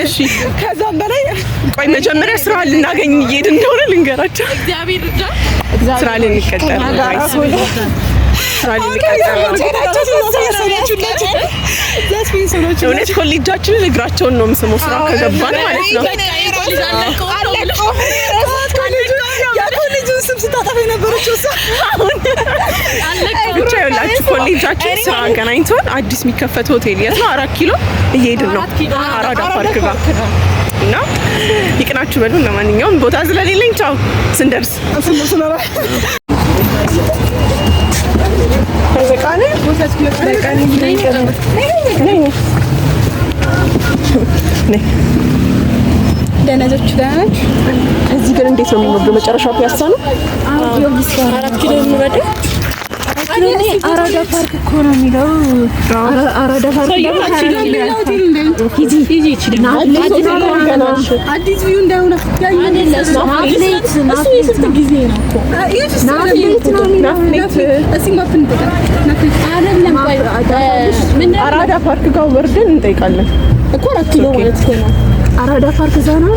እሺ ከዛም በላይ ቆይ መጀመሪያ ስራ ልናገኝ እየሄድን እንደሆነ ልንገራቸው። እግዚአብሔር እዳ ስራ ልንቀጠር እውነት ኮሌጃችንን እግራቸውን ነው የምስመው ስራ ከገባን ማለት ነው። የኮሌጁን ስም ስታጠፋ የነበረችው እሷ ብቻ ይኸውላችሁ ኮሌጃችን ስራ አገናኝቶን አዲስ የሚከፈት ሆቴል የት ነው? 4 ኪሎ እየሄድን ነው አራዳ ፓርክ ጋር እና ይቅናችሁ በሉ። ለማንኛውም ቦታ ስለሌለኝ ቻው ስንደርስ ደህናችሁ ደህናችሁ። ከዚህ ግን እንዴት ነው የምንወርደው? መጨረሻው ፒያሳ ነው። አራት ኪሎ እንወርድ። አራዳ ፓርክ እኮ ነው የሚለው። አራዳ ፓርክ አዲስ ቪው እንዳይሆነ አራዳ ፓርክ ጋር ወርደን እንጠይቃለን እኮ 4 ኪሎ ማለት ነው። አራዳ ፓርክ እዛ ነው።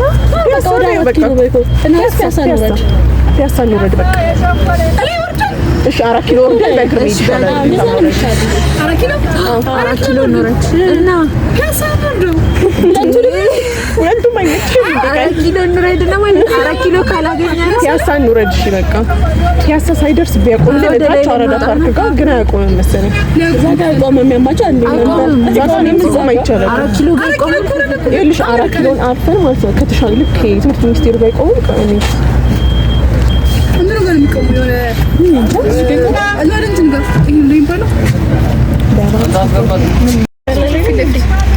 ፒያሳ እንውረድ በቃ። እሺ 4 ኪሎ ወርደን በእግር መሄድ ይቻላል። 4 ኪሎ እንውረድ እና ፒያሳ ነው። ሁለቱም አይመችም። 4 ኪሎ እንውረድ እና ማለት 4 ኪሎ ካላገኘን ፒያሳ እንውረድ። እሺ በቃ ፒያሳ ሳይደርስ ቢያቆም ለታች አራዳ ፓርክ ጋር ግን አያቆምም መሰለኝ። እዛ ጋር ቆመ የሚያማቸው አንዴ እዛ ጋር ምንም አይቻልም። 4 ኪሎ ቆመ ይኸውልሽ 4 ኪሎን አልፈን ማለት ነው ከተሻለ ልክ ትምህርት ሚኒስቴር ባይቆሙ ቀኔ እንደው ጋር የሚቆሙ የሆነ አላረንትን ጋር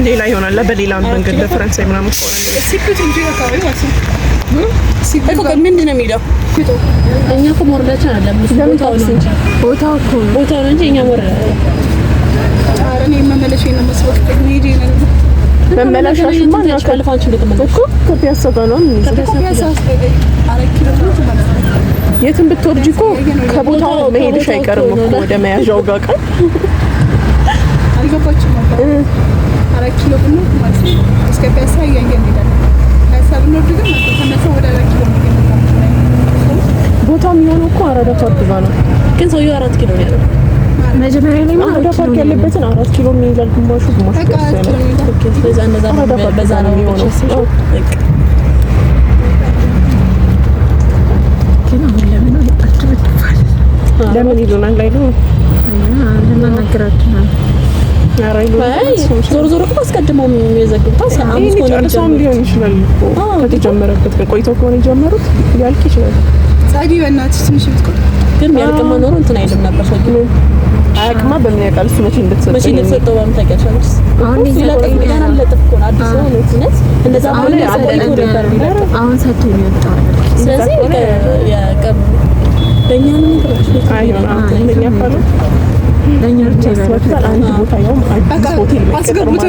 ሌላ ይሆናል። በሌላ መንገድ በፈረንሳይ ምናምን ሆነ ሲኩት እንጂ አካባቢ ማለት ነው። ሲኩት ምንድን ነው የሚለው? እኛ እኮ ሞርዳችን አይደለም ቦታው እኮ ቦታው ነው እንጂ እኛ ሞርዳ አረኔ መመለሽ ነው መስዋዕት ከሚሄድ ነው መመለሻሽማ ነው ካልፋንች ለተመለስኩ ከፒያሳ ጋር ነው የትም ብትወርጂ እኮ ከቦታው መሄድሽ አይቀርም እኮ ወደ መያዣው ጋር ቀን አልገባችም ነበር። 4 ኪሎ ብሎ ማለት ነው እስከ ፒያሳ እያየን እንሄዳለን። ፒያሳ ብንወርድ ግን ተነሳ ወደ 4 ኪሎ ቦታው የሚሆነው እኮ አራዳ ፓርክ ጋር ነው። ግን ሰውዬው 4 ኪሎ ነው ያለው መጀመሪያ ላይ አራዳ ፓርክ ያለበትን 4 ኪሎ የሚይዛል ግማሹ በዛ ነው የሚሆነው። ለምን ይሉናል ላይ ነው ለማናገራችሁ ዞር ዞር እኮ አስቀድመው የሚዘግቡት አምስት ጨርሰውም ሊሆን ይችላል እኮ ከተጀመረበት ግን ቆይተው ከሆነ የጀመሩት ሊያልቅ ይችላል። ጻዲ በእናትሽ ትንሽ ብትቆይ ግን የሚያልቅማ ኖሮ እንትን አይልም ነበር። ሰው አያቅማ በምን ያውቃል? እሱ መቼ እንደተሰጠው በምን ታውቂያለሽ? አሁን ይዘለቀኝ ገና ለጥፍ እኮ ነው አዲስ ነው እውነት እንደዛ አሁን አሁን ሰጥቶ ይወጣል። ስለዚህ ያቀም ለኛ ነው ነገር አይሆን አሁን ለኛ ካሉ ለኛ ብቻ ይበቃል። አንድ ቦታ ያው አዲስ ሆቴል አስገቡት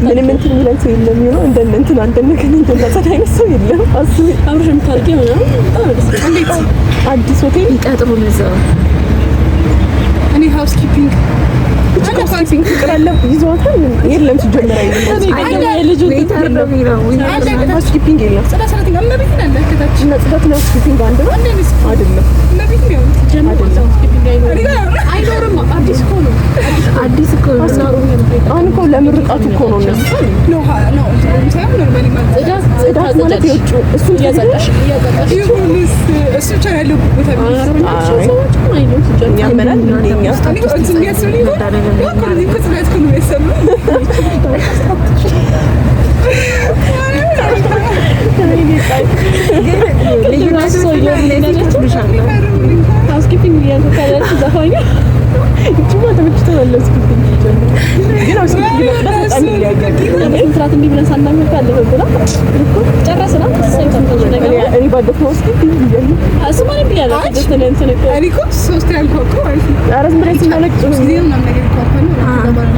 ምንም እንትን የሚለን ሰው የለም። ይኸው እንትን አንደነከኝ እንደዛ አይነት ሰው የለም። አብረሽም ታርቂ ነው አዲስ ሆቴል ይቀጥሩ ነው። እኔ ሃውስ ኪፒንግ ፍቅር አለ ይዟታል። የለም ሲጀመር አይደለም ልጁ ቤተር ነው የሚለው ሃውስ ኪፒንግ የለም። ጽዳት ሰራተኛ ለምን ይላል ከታች እና ጽዳት ነው ኪፒንግ አንድ ነው አይደለም ለምን ነው ጀምሮ ኪፒንግ አይኖርም። አዲስ እኮ ነው አዲስ እኮ ነው። አሁን እኮ ለምርቃቱ እኮ ነው እነሱ ነው ሳይሆን ኖርማሊ ጽዳት ማለት የውጭ እሱን ያዛዳሽ ይሁንስ እሱ ብቻ ያለው ቦታ ሰዎች አይኖር ሲጀመር ያመናል እንደኛ እሱ የሚያስብል ይሆን ኮንዚ ኮስሜቲክ ነው የሚሰማ ሃውስኪፒንግ ያንተካለች ዘፋኝ እቺማ ተመችቶናለች። ግን ሃውስኪፒንግ በጣም ይያጋል መስራት እንዲህ ብለን ሳናምን ካለበት ብላ ጨረስና ሰይጣንቶች ነገር እኔ ባደረው ሃውስኪፒንግ ይያል አስማን ቢያለ ተነንተ ነው አሪኮ ሶስት ያልኳኮ አይሲ አረዝ ምሬት ማለቅ ጥሩ ጊዜ ነው ነገር ኳፋን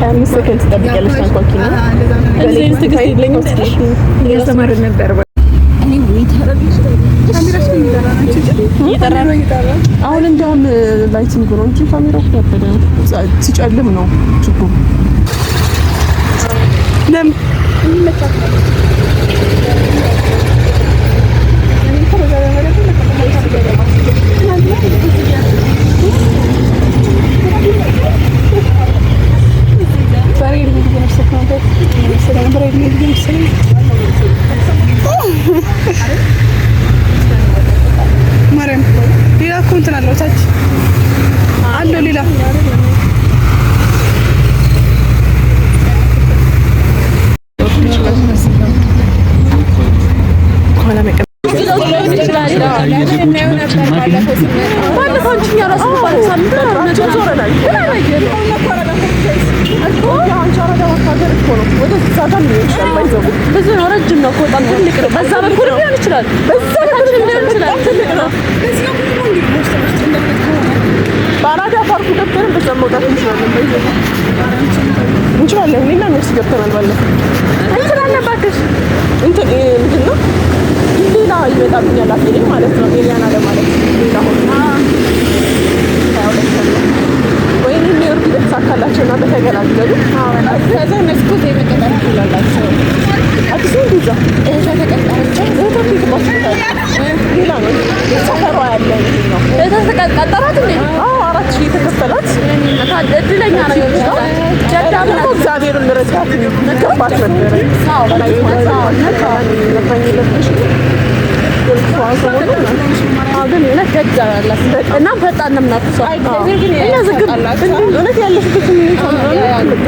25 ሰከንድ ትጠብቂያለሽ ታንኳኪ ነው እንደዚህ ትግስት የለኝም ትንሽ እያስተማርን ነበር። እኔ አሁን እንደውም ላይቲንግ ነው እንጂ ካሜራው ከበደ ሲጨልም ነው ችግሩ። ማርያም ሌላ እኮ እንትን አለው ታች አለው ሌላ ብዙ ነው፣ ረጅም ነው፣ በጣም ትልቅ ነው። በዛ በኩል ሊሆን ይችላል፣ በዛ በኩል ሊሆን ይችላል፣ ትልቅ ነው። በአራዳ ፓርኩ ገብተን በዛ መውጣት እንችላለን። እንችላለን። እኔና እነሱ ገብተናል። ባለፈው እንችላለን። እባክሽ እንትን ምንድን ነው ሌላ ይመጣብኛል አትልኝ ማለት ነው። ኤሊያና ለማለት ሌላ ሆኖ ወይኔ ኒውዮርክ የተሳካላቸው እና በተገላገሉ ከዛ እነሱ ኮቴ መቀጠር ይችላላቸው። አዲሱ እንዲዛ እህቷ ተቀጠረች። እህቷ ትባስታል ሌላ ነው ሰፈሯ ያለ ነው። እህቷ ተቀጠራት እንዴ? አዎ 4000 የተከፈላት እድለኛ ነው የሚለው ጀዳም ነው። እግዚአብሔር እንደረዳት ይገባት ነበር። አዎ ላይ ግን እውነት ደግ አላት እና ፈጣን ነው የምናፍሰው። እና ዝግብ እውነት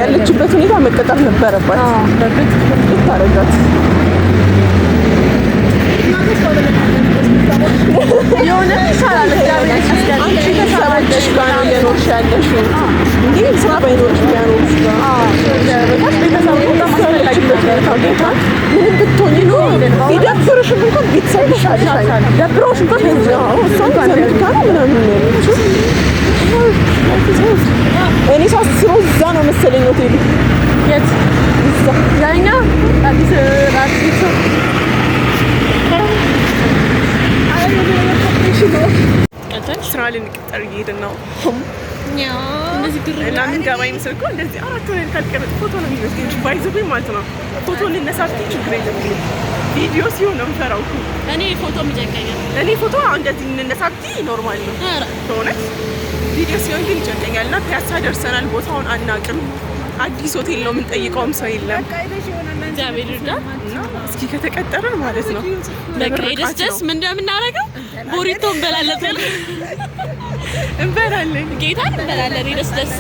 ያለችበት ሁኔታ መቀጠር ነበረባት። ታረጋት የሆነ ይሻላል። አንቺ ከሰራች ጋር ነው እየኖርሽ ያለሽው እንጂ ስራ ባይኖርሽ ቢያኖርሽ ምንም ብትሆኚ ነው ቢደብርሽም እንኳን ቤተሰብሽ አለ ደብሮሽ እንኳን እሷን ዘንድካ ነው ምናምን ያለችው። እኔ ሳስበው እዛ ነው መሰለኝ ሆቴሉ። የት? እዛ ያኛ አዲስ ስራ ልንቀጠር እየሄድን ነው። እና ምን ገባ ይመስል እኮ እንደዚህ አራት ሆነን ካልቀረጥ ፎቶ ነው የሚመስለኝ። ባይዘብኝ ማለት ነው ፎቶ ልነሳት ችግር የለም። ቪዲዮ ሲሆን ነው የምፈራው እኮ እኔ ፎቶ የሚጨንቀኛል። እኔ ፎቶ እንደዚህ እንነሳት ኖርማል ነው በእውነት። ቪዲዮ ሲሆን ግን ይጨንቀኛል። እና ፒያሳ ደርሰናል። ቦታውን አናውቅም። አዲስ ሆቴል ነው የምንጠይቀውም ሰው የለም። እግዚአብሔር ይርዳን እና እስኪ ከተቀጠረን ማለት ነው በቃ ደስ ምን እንደምናደርገው ቦሪቶ እንበላለን ጌታን እንበላለን። ደስ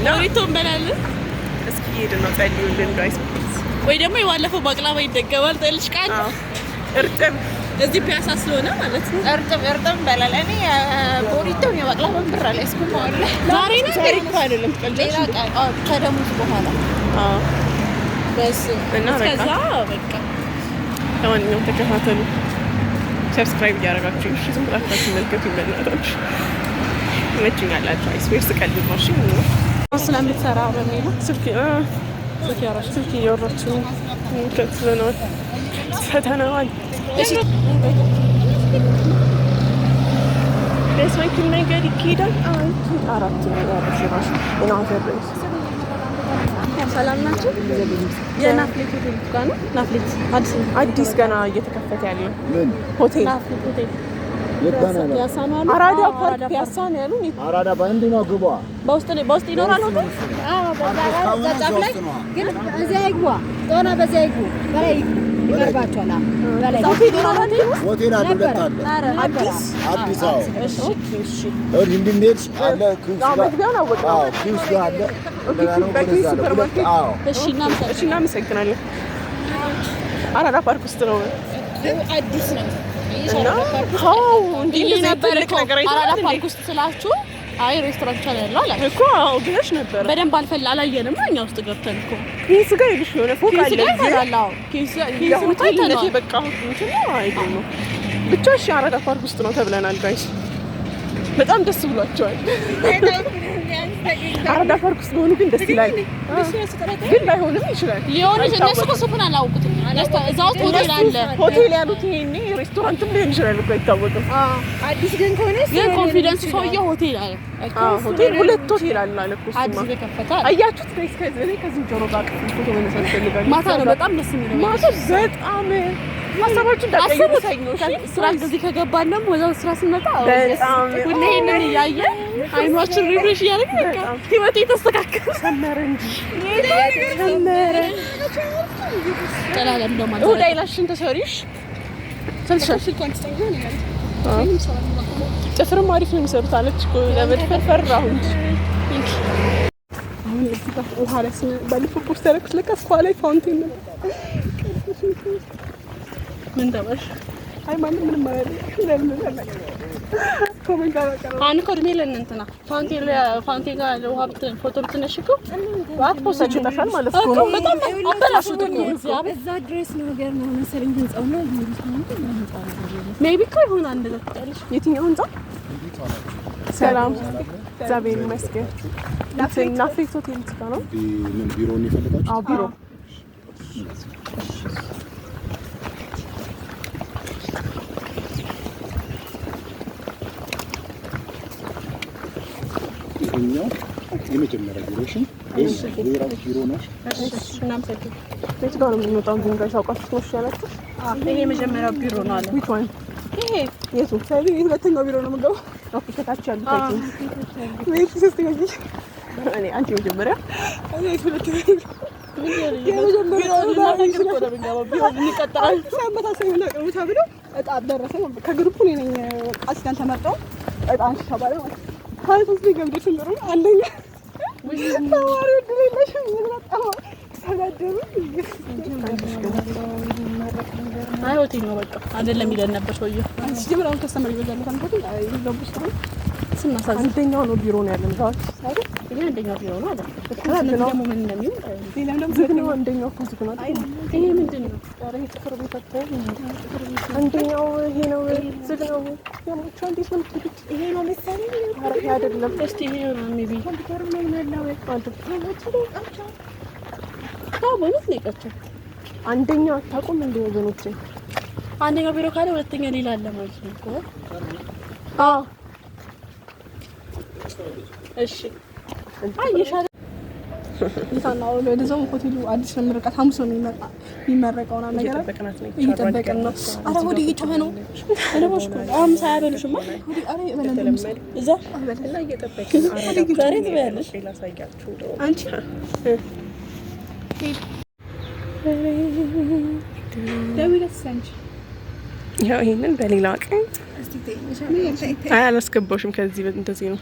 ቦሪቶ እንበላለን። እስኪ ሄደን ነው ጸልዩልን ጋይስ። ወይ ደግሞ የባለፈው ባቅላባ ይደገማል። ጠልሽ ቃል እርጥብ እዚህ ፒያሳ ስለሆነ ማለት ነው እርጥብ እንበላለን። እኔ ቦሪቶ ነው ባቅላባ ብር አለ እስኩ ማለት ዛሬ ነው እኮ አይደለም ሌላ ቃል ከደሞዝ በኋላ በስ እና በቃ ለማንኛውም ተከታተሉ። ሰብስክራይብ እያደረጋችሁ እሺ፣ ዝም ብላችሁ ተመልከቱ። በእናታችሁ ይመችኛላችሁ። አይስዌርስ ቀልድ ነው። እሺ ስለምትሰራ በሚለው ስልክ እያወራች ነው። ከትለናል ፈተናዋል። እሺ በስመኪን መንገድ ይሄዳል። አራት ነው ያረሽራሽ እና አፈረስ ሰላም ናችሁ? የናፍሌት ሆቴል ጋር ነው። ናፍሌት አዲስ ገና እየተከፈተ ያለ ሆቴል ናፍሌት ሆቴል አራዳ ፓርክ ፒያሳ ነው ያሉኝ። አራዳ ባንዲ ነው ግባ በውስጥ ይኖራል ሆቴል። አዎ በዛ ጫፍ ላይ ግን እዚያ ይግባ ጦና በዚያ ይግቡ በላይ ይቀርባቸዋል። በላይ ሆቴል አለ አዲስ አዎ እሺ እንድንሄድ አለ ኪውስ ጋር አለ እሺ እናመሰግናለን። አራዳ ፓርክ ውስጥ ነው አዲስ ነው አራዳ ፓርክ ውስጥ ስላችሁ አይ ሬስቶራንት ላይ ያለው አላ እኮ ብለሽ ነበር። በደንብ አላየንም። እኛ ውስጥ ገብተን እኮ ኪስ ጋር ይልሽ የሆነ ፎቅ አለ እዚህ ኪስ ታይተናል። በቃ እንትን ነው አይደለም ብቻ እሺ አራዳ ፓርክ ውስጥ ነው ተብለናል ጋይስ። በጣም ደስ ብሏቸዋል። አራዳ ፓርክ ውስጥ ሆኑ ግን ደስ ይላል። ግን ላይሆንም ይችላል። ሊሆንሽ እነሱ ሱቁን አላውቁትም። እዛው ሆቴል አለ። ሆቴል ያሉት ይሄኔ ሬስቶራንትም ሊሆን ይችላል እኮ አይታወቅም። አዲስ ግን ከሆነ ግን ኮንፊደንስ ሰውዬው ሆቴል አለ። ሆቴል ሁለት ሆቴል አለ አለ እኮ አዲስ በከፈታ አያችሁት? ከዚህ ጆሮ ጋር ፎቶ መነሳት ፈልጋለሁ። ማታ ነው በጣም ደስ የሚለው። ማታ በጣም ሀሳባችን ታቀይሩታኝ ነው። ስራ እንደዚህ ከገባን ደግሞ ወዛው ስራ ስንመጣ በጣም ሁሌ ይሄንን እያየ አይኗችን ሪፍሬሽ እያደረገ በቃ ህይወቴ ተስተካከለ። ሰመረ እንጂ ሰመረ ጠላለም ደግሞ ወደ አይላሽን ተሰሪሽ ሰልሻሽ ጥፍርም አሪፍ ነው የሚሰሩት አለች እኮ ለመድፈር ፈራሁ እንጂ አሁን እዚህ ጋር ውሃ ላይ ባለፈው ፖስተር ለከስ ኳላይ ፋውንቴን ነው። ምን ተባሽ? አይ ምንም ማለት ለምን ኮሜንት አቀረበ አን ኮድሜ ለእንትና ፋውንቴን ጋር ውሃ ፎቶ ብትነሽኩ ዋት ፖስት ይጣሻል ማለት ነው። በጣም አበላሽቱ እዛ ድረስ ነው ነገር ነው መሰለኝ ህንጻው ነው ሜቢ እኮ ይሆናል እንደዛ ታለሽ። የትኛው ህንጻ? ሰላም እግዚአብሔር ይመስገን። ናፍሬት ሆቴል ነው። ምን ቢሮ ነው የፈለጋችሁ? አዎ ቢሮ ይሄኛው የመጀመሪያ ቢሮሽን ሌላው ቢሮ ነው። ቤት ጋር ነው የሚመጣው። ግን ጋር ታውቃችሁ ነው ያላችሁ? ይሄ የመጀመሪያው ቢሮ ነው አለ። which one? ይሄ የቱ? ታዲያ ሁለተኛው ቢሮ ነው የምገባው። ኦኬ ከታች ያሉት አይደል? ቤት ሶስተኛው ቢሮ እኔ አንቺ መጀመሪያ እኔ ሁለተኛው ቢሮ እጣ ደረሰኝ። ከግሩፑ እኔ ነኝ አሲስታንት ተመርጠው እጣ ተባለ ማለት ነው። ካለስ ሊገምድ ሲኖር አንደኛ ተማሪ ድሬለሽ ምንጣው ተጋደሙ አይ ሆቴል ነው በቃ አይደለም ይለን ነበር ሰውዬው። አንቺ ጀምራውን ከስተመር ይበዛል ታንተው ይዘብሽ ነው ስናሳዝ አንደኛው ነው ቢሮ ነው ያለው ታውቂ አይደል? ይሄ አንደኛው ቢሮ ነው አይደል? ደግሞ ምን እንደሚሆን ሌላ ደግሞ አንደኛው ፎቶ ነው አይደል? ይሄ ምንድነው? ዛሬ ጥፍር ቤት አጣኝ። አንደኛው ይሄ ነው ዝግ ነው ያሞቹ እንዴት ነው የምትሉት? ይሄ ነው መሰለኝ አረ አይደለም። እስቲ ይሄ ነው ሜቢ ኮምፒውተር ላይ ነው ያለው። በእውነት ነው የቀቸው። አንደኛው አታውቁም እንደ ወገኖቼ? አንደኛው ቢሮ ካለ ሁለተኛ ሌላ አለ ማለት ነው እኮ። አዎ እሺ አይሻለ ይታናው ለደዛው ሆቴሉ አዲስ ምርቃት ሐሙስ ነው የሚመረቀው ነው ነገር እየጠበቅን ነው። አረ ወዲ እየጮኸ ነው አለባሽ አሁን ሳያበሉሽማ አረ በለለም እዛ እና እየጠበቅን አረ ዛሬ ትበያለሽ ላሳያችሁ አንቺ ደውለሽ ያው ይሄንን በሌላ ቀን አላስገባሽም። ከዚህ እንደዚህ ነው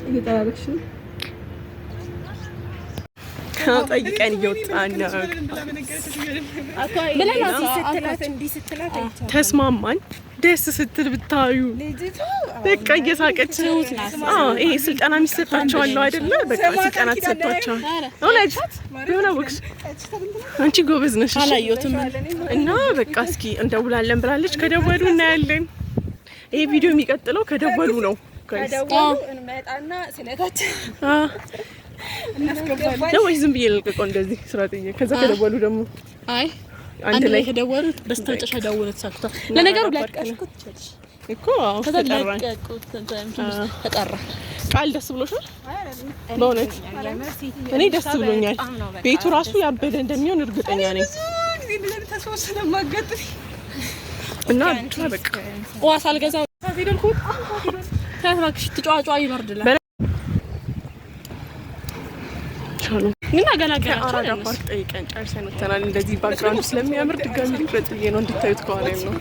እየተራበሽ ነው። ጠይቀን እየወጣን ነው። ተስማማን። ደስ ስትል ብታዩ በቃ እየሳቀች ይሄ ስልጠና የሚሰጣቸው አለው አይደለ? በቃ ስልጠና ተሰጥቷቸዋል። እውነት የሆነ ወቅት አንቺ ጎበዝ ነሽ አላየሁትም እና በቃ እስኪ እንደውላለን ብላለች። ከደወሉ እናያለን። ይሄ ቪዲዮ የሚቀጥለው ከደወሉ ነው። ከደወሉ እንመጣና ስለታችን ነው ወይ ዝም ብዬ ልቀቀው እንደዚህ ስራ ጥዬ ከዛ ከደወሉ ደግሞ አይ አንድ ላይ ከደወሉ በስተመጨረሻ ደውለው ተሳክቷል። ለነገሩ ለቀሽኩት ትችልሽ እኮ አሁን ተጠራ ቃል ደስ ብሎሻል? በእውነት እኔ ደስ ብሎኛል። ቤቱ ራሱ ያበደ እንደሚሆን እርግጠኛ ነኝ። እና በቃ ዋስ አልገዛው ታስባክሽ ትጫጫ ይበርድላል እና ገና አራዳ ፓርክ ጠይቀን ጨርሰን ወተናል። እንደዚህ ባክግራውንድ ስለሚያምር ድጋሚ ልቅረጽ ብዬ ነው እንድታዩት ከኋላ ነው።